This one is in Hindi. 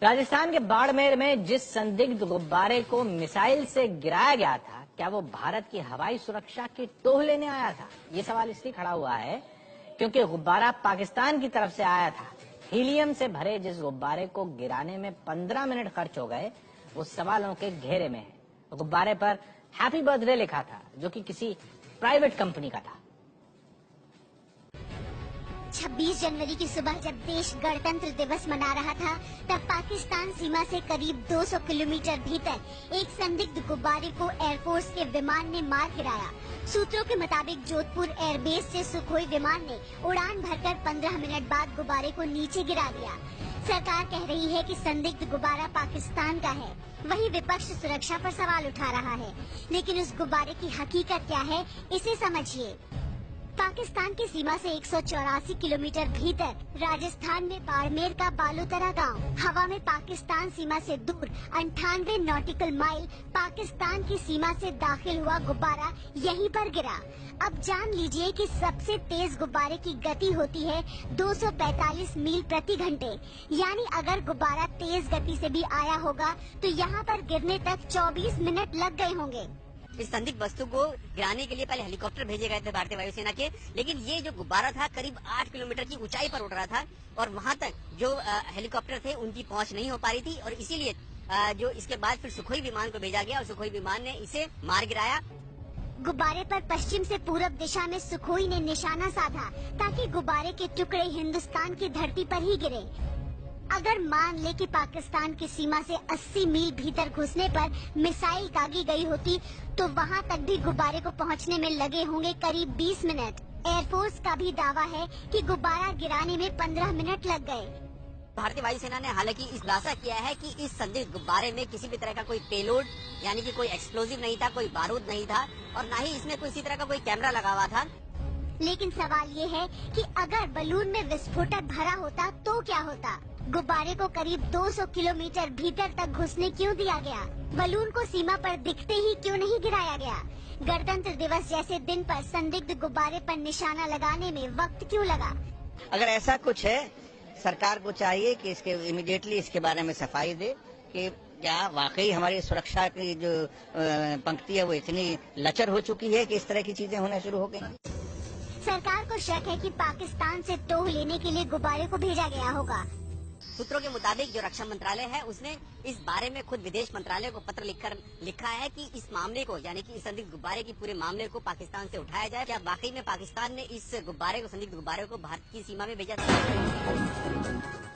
राजस्थान के बाड़मेर में जिस संदिग्ध गुब्बारे को मिसाइल से गिराया गया था, क्या वो भारत की हवाई सुरक्षा की टोह लेने आया था? ये सवाल इसलिए खड़ा हुआ है क्योंकि गुब्बारा पाकिस्तान की तरफ से आया था। हीलियम से भरे जिस गुब्बारे को गिराने में 15 मिनट खर्च हो गए, वो सवालों के घेरे में है। गुब्बारे पर हैप्पी बर्थडे लिखा था, जो कि किसी प्राइवेट कंपनी का था। 26 जनवरी की सुबह जब देश गणतंत्र दिवस मना रहा था, तब पाकिस्तान सीमा से करीब 200 किलोमीटर भीतर एक संदिग्ध गुब्बारे को एयरफोर्स के विमान ने मार गिराया। सूत्रों के मुताबिक जोधपुर एयरबेस से सुखोई विमान ने उड़ान भरकर 15 मिनट बाद गुब्बारे को नीचे गिरा दिया। सरकार कह रही है कि संदिग्ध गुब्बारा पाकिस्तान का है, वहीं विपक्ष सुरक्षा पर सवाल उठा रहा है। लेकिन उस गुब्बारे की हकीकत क्या है, इसे समझिए। पाकिस्तान की सीमा से 184 किलोमीटर भीतर राजस्थान में बाड़मेर का बालोतरा गांव, हवा में पाकिस्तान सीमा से दूर 98 नॉटिकल माइल पाकिस्तान की सीमा से दाखिल हुआ गुब्बारा यहीं पर गिरा। अब जान लीजिए कि सबसे तेज गुब्बारे की गति होती है 245 मील प्रति घंटे, यानी अगर गुब्बारा तेज गति से भी आया होगा तो यहाँ पर गिरने तक 24 मिनट लग गए होंगे। इस संदिग्ध वस्तु को गिराने के लिए पहले हेलीकॉप्टर भेजे गए थे भारतीय वायुसेना के, लेकिन ये जो गुब्बारा था करीब 8 किलोमीटर की ऊंचाई पर उड़ रहा था और वहां तक जो हेलीकॉप्टर थे उनकी पहुंच नहीं हो पा रही थी, और इसीलिए जो इसके बाद फिर सुखोई विमान को भेजा गया और सुखोई विमान ने इसे मार गिराया। गुब्बारे पर पश्चिम से पूरब दिशा में सुखोई ने निशाना साधा ताकि गुब्बारे के टुकड़े हिंदुस्तान की धरती पर ही गिरे। अगर मान ले कि पाकिस्तान की सीमा से 80 मील भीतर घुसने पर मिसाइल दागी गई होती, तो वहां तक भी गुब्बारे को पहुंचने में लगे होंगे करीब 20 मिनट। एयरफोर्स का भी दावा है कि गुब्बारा गिराने में 15 मिनट लग गए। भारतीय वायुसेना ने हालांकि इस खुलासा किया है कि इस संदिग्ध गुब्बारे में किसी भी तरह का कोई पेलोड यानी कि कोई एक्सप्लोजिव नहीं था, कोई बारूद नहीं था और न ही इसमें किसी तरह का कोई कैमरा लगा हुआ था। लेकिन सवाल ये है कि अगर बलून में विस्फोटक भरा होता तो क्या होता? गुब्बारे को करीब 200 किलोमीटर भीतर तक घुसने क्यों दिया गया? बलून को सीमा पर दिखते ही क्यों नहीं गिराया गया? गणतंत्र दिवस जैसे दिन पर संदिग्ध गुब्बारे पर निशाना लगाने में वक्त क्यों लगा? अगर ऐसा कुछ है, सरकार को चाहिए कि इसके इमीडिएटली इसके बारे में सफाई दे कि क्या वाकई हमारी सुरक्षा की जो पंक्ति है वो इतनी लचर हो चुकी है कि इस तरह की चीजें होना शुरू हो गई। सरकार को शक है कि पाकिस्तान से टोह लेने के लिए गुब्बारे को भेजा गया होगा। सूत्रों के मुताबिक जो रक्षा मंत्रालय है उसने इस बारे में खुद विदेश मंत्रालय को पत्र लिखा है कि इस मामले को यानी कि इस संदिग्ध गुब्बारे की पूरे मामले को पाकिस्तान से उठाया जाए। क्या वाकई में पाकिस्तान ने इस गुब्बारे को संदिग्ध गुब्बारे को भारत की सीमा में भेजा था?